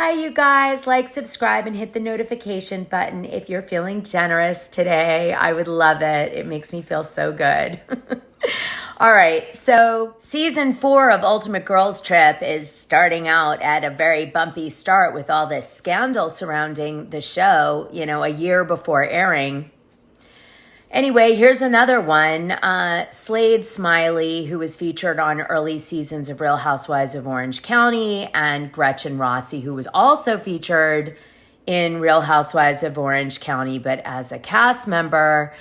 Hi, you guys. Like, subscribe, and hit the notification button if you're feeling generous today. I would love it. It makes me feel so good. All right, so season 4 of Ultimate Girls Trip is starting out at a very bumpy start with all this scandal surrounding the show, a year before airing. Anyway, here's another one. Slade Smiley, who was featured on early seasons of Real Housewives of Orange County, and Gretchen Rossi, who was also featured in Real Housewives of Orange County, but as a cast member,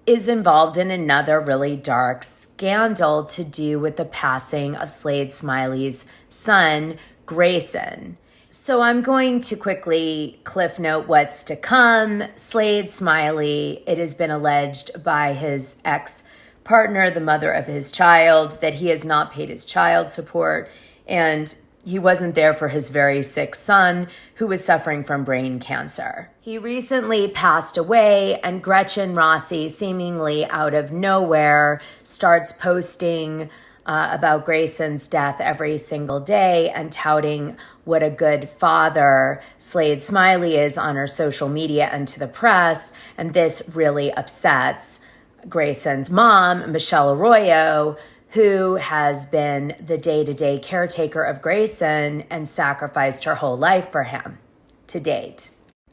is involved in another really dark scandal to do with the passing of Slade Smiley's son, Grayson. So I'm going to quickly cliff note what's to come. Slade Smiley, it has been alleged by his ex-partner, the mother of his child, that he has not paid his child support, and he wasn't there for his very sick son who was suffering from brain cancer. He recently passed away, and Gretchen Rossi, seemingly out of nowhere, starts posting about Grayson's death every single day and touting what a good father Slade Smiley is on her social media and to the press. And this really upsets Grayson's mom, Michelle Arroyo, who has been the day-to-day caretaker of Grayson and sacrificed her whole life for him to date.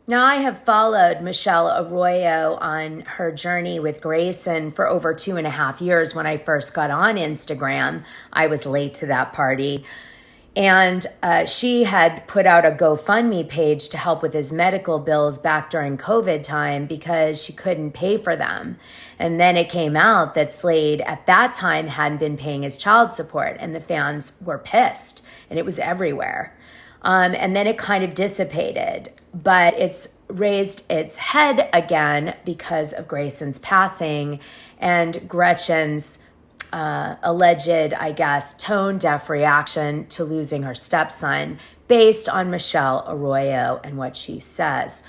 Now, I have followed Michelle Arroyo on her journey with Grayson for over 2.5 years. When I first got on Instagram, I was late to that party. And she had put out a GoFundMe page to help with his medical bills back during COVID time because she couldn't pay for them. And then it came out that Slade at that time hadn't been paying his child support, and the fans were pissed, and it was everywhere. And then it kind of dissipated, but it's raised its head again because of Grayson's passing and Gretchen's alleged, tone-deaf reaction to losing her stepson based on Michelle Arroyo and what she says.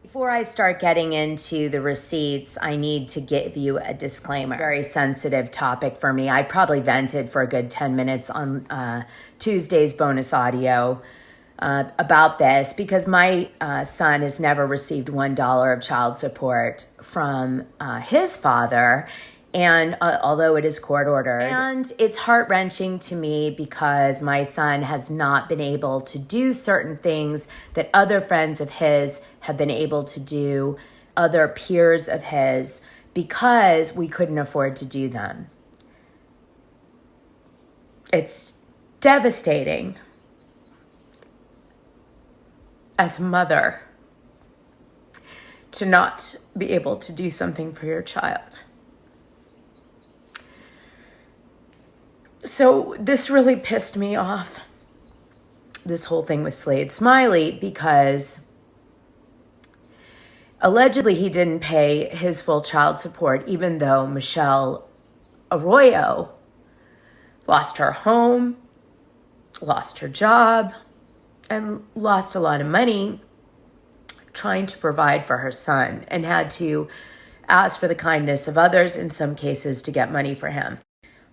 Before I start getting into the receipts, I need to give you a disclaimer. Very sensitive topic for me. I probably vented for a good 10 minutes on Tuesday's bonus audio about this because my son has never received $1 of child support from his father. And although it is court ordered, and it's heart-wrenching to me because my son has not been able to do certain things that other friends of his have been able to do, other peers of his, because we couldn't afford to do them. It's devastating as a mother to not be able to do something for your child. So this really pissed me off, this whole thing with Slade Smiley, because allegedly he didn't pay his full child support, even though Michelle Arroyo lost her home, lost her job, and lost a lot of money trying to provide for her son, and had to ask for the kindness of others in some cases to get money for him.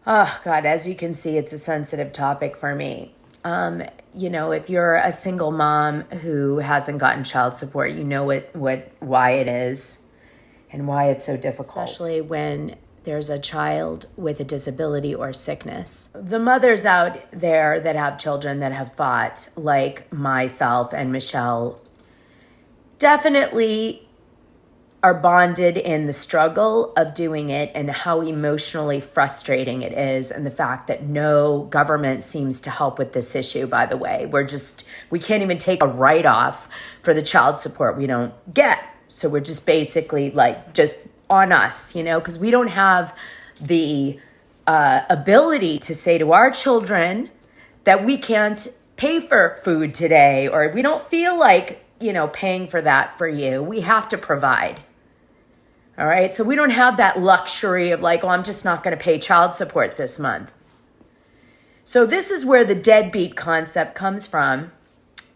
Oh, God, as you can see, it's a sensitive topic for me. If you're a single mom who hasn't gotten child support, you know why it is and why it's so difficult. Especially when there's a child with a disability or sickness. The mothers out there that have children that have fought, like myself and Michelle, definitely are bonded in the struggle of doing it and how emotionally frustrating it is, and the fact that no government seems to help with this issue, by the way. We can't even take a write-off for the child support we don't get. So we're just basically just on us, because we don't have the ability to say to our children that we can't pay for food today, or we don't feel like, paying for that for you. We have to provide. All right, so we don't have that luxury of I'm just not going to pay child support this month. So this is where the deadbeat concept comes from,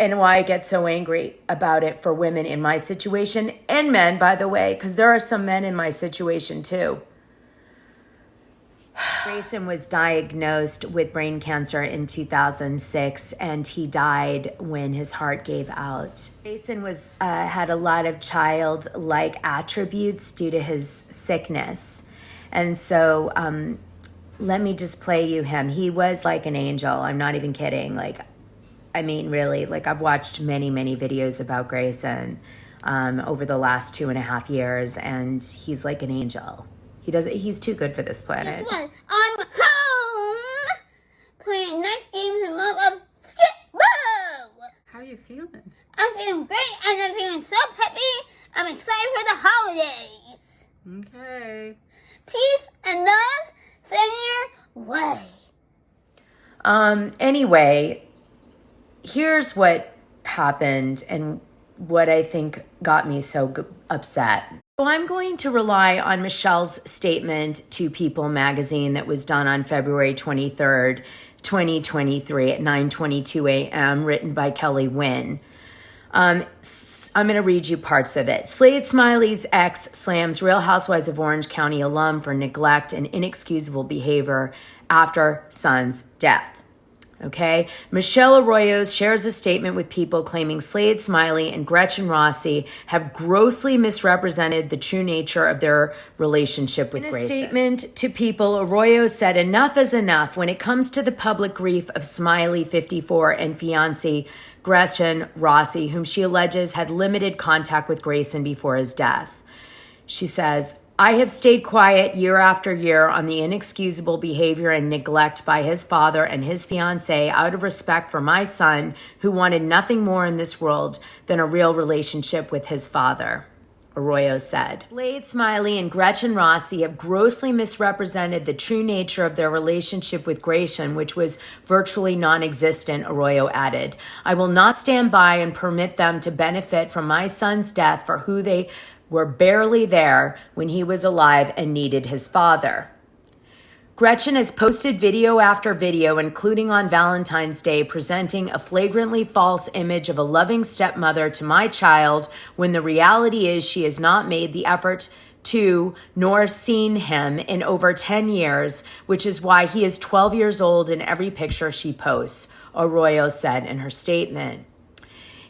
and why I get so angry about it for women in my situation, and men, by the way, because there are some men in my situation too. Grayson was diagnosed with brain cancer in 2006, and he died when his heart gave out. Grayson had a lot of childlike attributes due to his sickness. And so let me just play you him. He was like an angel. I'm not even kidding. Really, I've watched many, many videos about Grayson over the last 2.5 years, and he's like an angel. He's too good for this planet. Guess what? I'm home playing nice games and love of Skip-Bo! How are you feeling? I'm feeling great and I'm feeling so peppy. I'm excited for the holidays. Okay. Peace and love, send your way. Anyway, here's what happened and what I think got me so upset. So I'm going to rely on Michelle's statement to People magazine that was done on February 23rd, 2023 at 9:22 a.m., written by Kelly Wynn. I'm going to read you parts of it. Slade Smiley's ex slams Real Housewives of Orange County alum for neglect and inexcusable behavior after son's death. Okay, Michelle Arroyo shares a statement with People claiming Slade Smiley and Gretchen Rossi have grossly misrepresented the true nature of their relationship with Grayson. In a statement to People, Arroyo said, "Enough is enough when it comes to the public grief of Smiley, 54, and fiancée Gretchen Rossi, whom she alleges had limited contact with Grayson before his death." She says, "I have stayed quiet year after year on the inexcusable behavior and neglect by his father and his fiancée out of respect for my son, who wanted nothing more in this world than a real relationship with his father," Arroyo said. Slade Smiley and Gretchen Rossi have grossly misrepresented the true nature of their relationship with Grayson, which was virtually non-existent, Arroyo added. "I will not stand by and permit them to benefit from my son's death for who they were barely there when he was alive and needed his father." Gretchen has posted video after video, including on Valentine's Day, presenting a flagrantly false image of a loving stepmother to my child, when the reality is she has not made the effort to nor seen him in over 10 years, which is why he is 12 years old in every picture she posts, Arroyo said in her statement.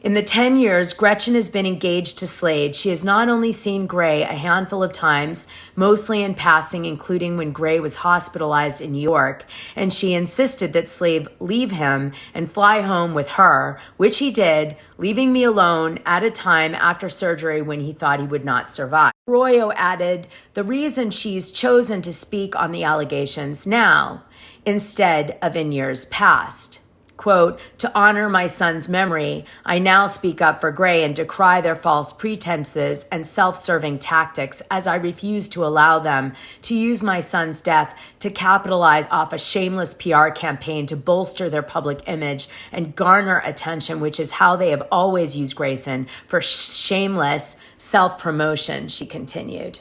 In the 10 years Gretchen has been engaged to Slade, she has not only seen Gray a handful of times, mostly in passing, including when Gray was hospitalized in New York, and she insisted that Slade leave him and fly home with her, which he did, leaving me alone at a time after surgery when he thought he would not survive. Arroyo added, "The reason she's chosen to speak on the allegations now, instead of in years past. Quote, to honor my son's memory, I now speak up for Gray and decry their false pretenses and self-serving tactics, as I refuse to allow them to use my son's death to capitalize off a shameless PR campaign to bolster their public image and garner attention, which is how they have always used Grayson for shameless self-promotion," she continued.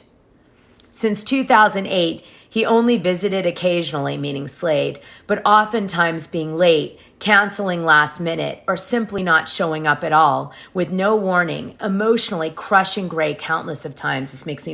Since 2008, he only visited occasionally, meaning Slade, but oftentimes being late, canceling last minute, or simply not showing up at all, with no warning, emotionally crushing Gray countless of times. This makes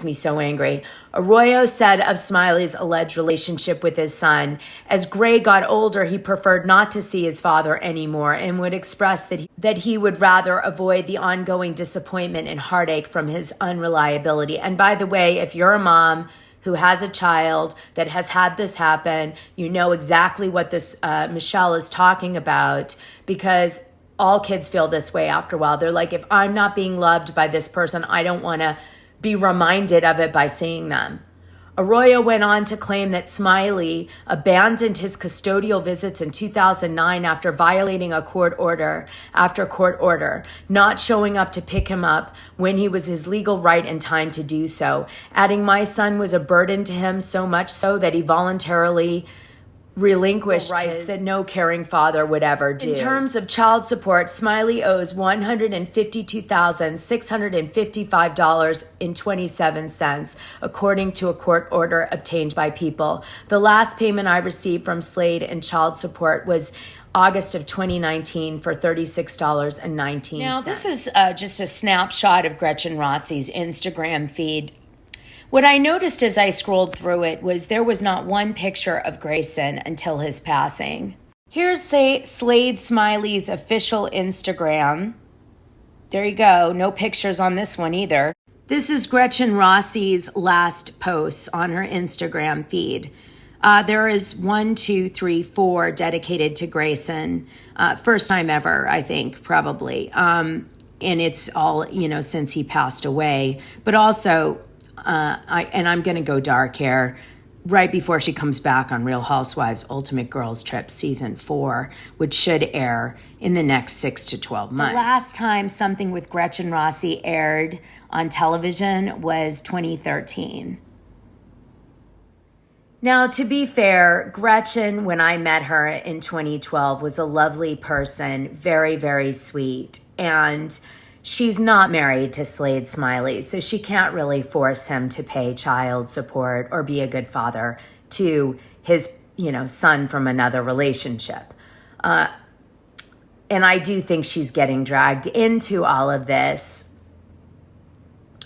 me so angry. Arroyo said of Smiley's alleged relationship with his son, as Gray got older, he preferred not to see his father anymore and would express that he would rather avoid the ongoing disappointment and heartache from his unreliability. And by the way, if you're a mom who has a child that has had this happen, you know exactly what this Michelle is talking about, because all kids feel this way after a while. They're like, if I'm not being loved by this person, I don't want to be reminded of it by seeing them. Arroyo went on to claim that Smiley abandoned his custodial visits in 2009 after violating a court order, not showing up to pick him up when he was his legal right and time to do so, adding, "My son was a burden to him, so much so that he voluntarily relinquished rights that no caring father would ever do." In terms of child support, Smiley owes $152,655.27, according to a court order obtained by People. The last payment I received from Slade in child support was August of 2019 for $36.19. Now, this is just a snapshot of Gretchen Rossi's Instagram feed, What I noticed as I scrolled through it was there was not one picture of Grayson until his passing. Here's Slade Smiley's official Instagram. There you go. No pictures on this one either. This is Gretchen Rossi's last posts on her Instagram feed. There is 1, 2, 3, 4 dedicated to Grayson. First time ever, I think, probably. And it's all, since he passed away. But also, I'm going to go dark here. Right before she comes back on Real Housewives Ultimate Girls Trip Season 4, which should air in the next 6 to 12 months. The last time something with Gretchen Rossi aired on television was 2013. Now, to be fair, Gretchen, when I met her in 2012, was a lovely person, very, very sweet. And she's not married to Slade Smiley, so she can't really force him to pay child support or be a good father to his, son from another relationship. And I do think she's getting dragged into all of this.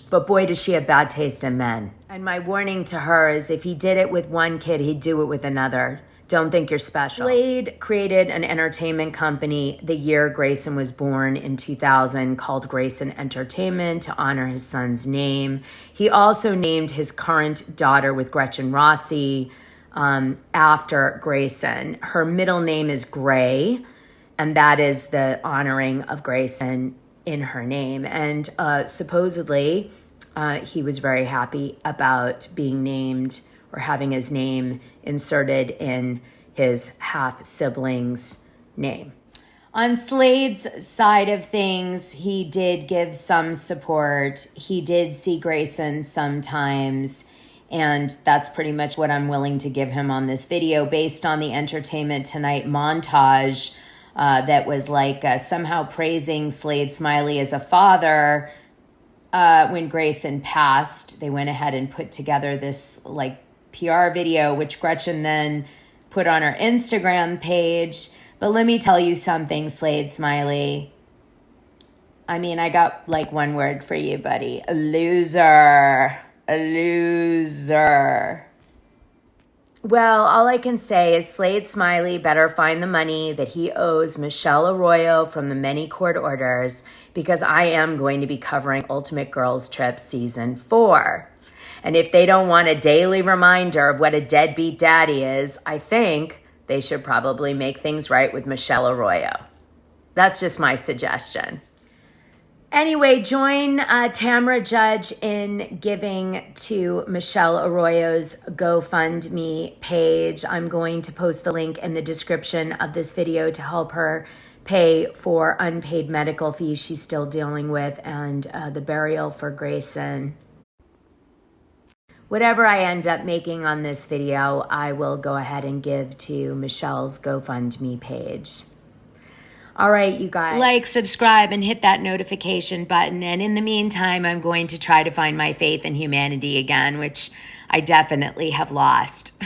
But boy, does she have bad taste in men. And my warning to her is if he did it with one kid, he'd do it with another. Don't think you're special. Slade created an entertainment company the year Grayson was born in 2000 called Grayson Entertainment to honor his son's name. He also named his current daughter with Gretchen Rossi after Grayson. Her middle name is Gray, and that is the honoring of Grayson in her name. And supposedly, he was very happy about being named or having his name inserted in his half-sibling's name. On Slade's side of things, he did give some support. He did see Grayson sometimes, and that's pretty much what I'm willing to give him on this video based on the Entertainment Tonight montage that was somehow praising Slade Smiley as a father. When Grayson passed, they went ahead and put together this PR video, which Gretchen then put on her Instagram page. But let me tell you something, Slade Smiley. I got one word for you, buddy. A loser. A loser. Well, all I can say is Slade Smiley better find the money that he owes Michelle Arroyo from the many court orders, because I am going to be covering Ultimate Girls Trip Season 4. And if they don't want a daily reminder of what a deadbeat daddy is, I think they should probably make things right with Michelle Arroyo. That's just my suggestion. Anyway, join Tamra Judge in giving to Michelle Arroyo's GoFundMe page. I'm going to post the link in the description of this video to help her pay for unpaid medical fees she's still dealing with and the burial for Grayson. Whatever I end up making on this video, I will go ahead and give to Michelle's GoFundMe page. All right, you guys. Like, subscribe, and hit that notification button. And in the meantime, I'm going to try to find my faith in humanity again, which I definitely have lost.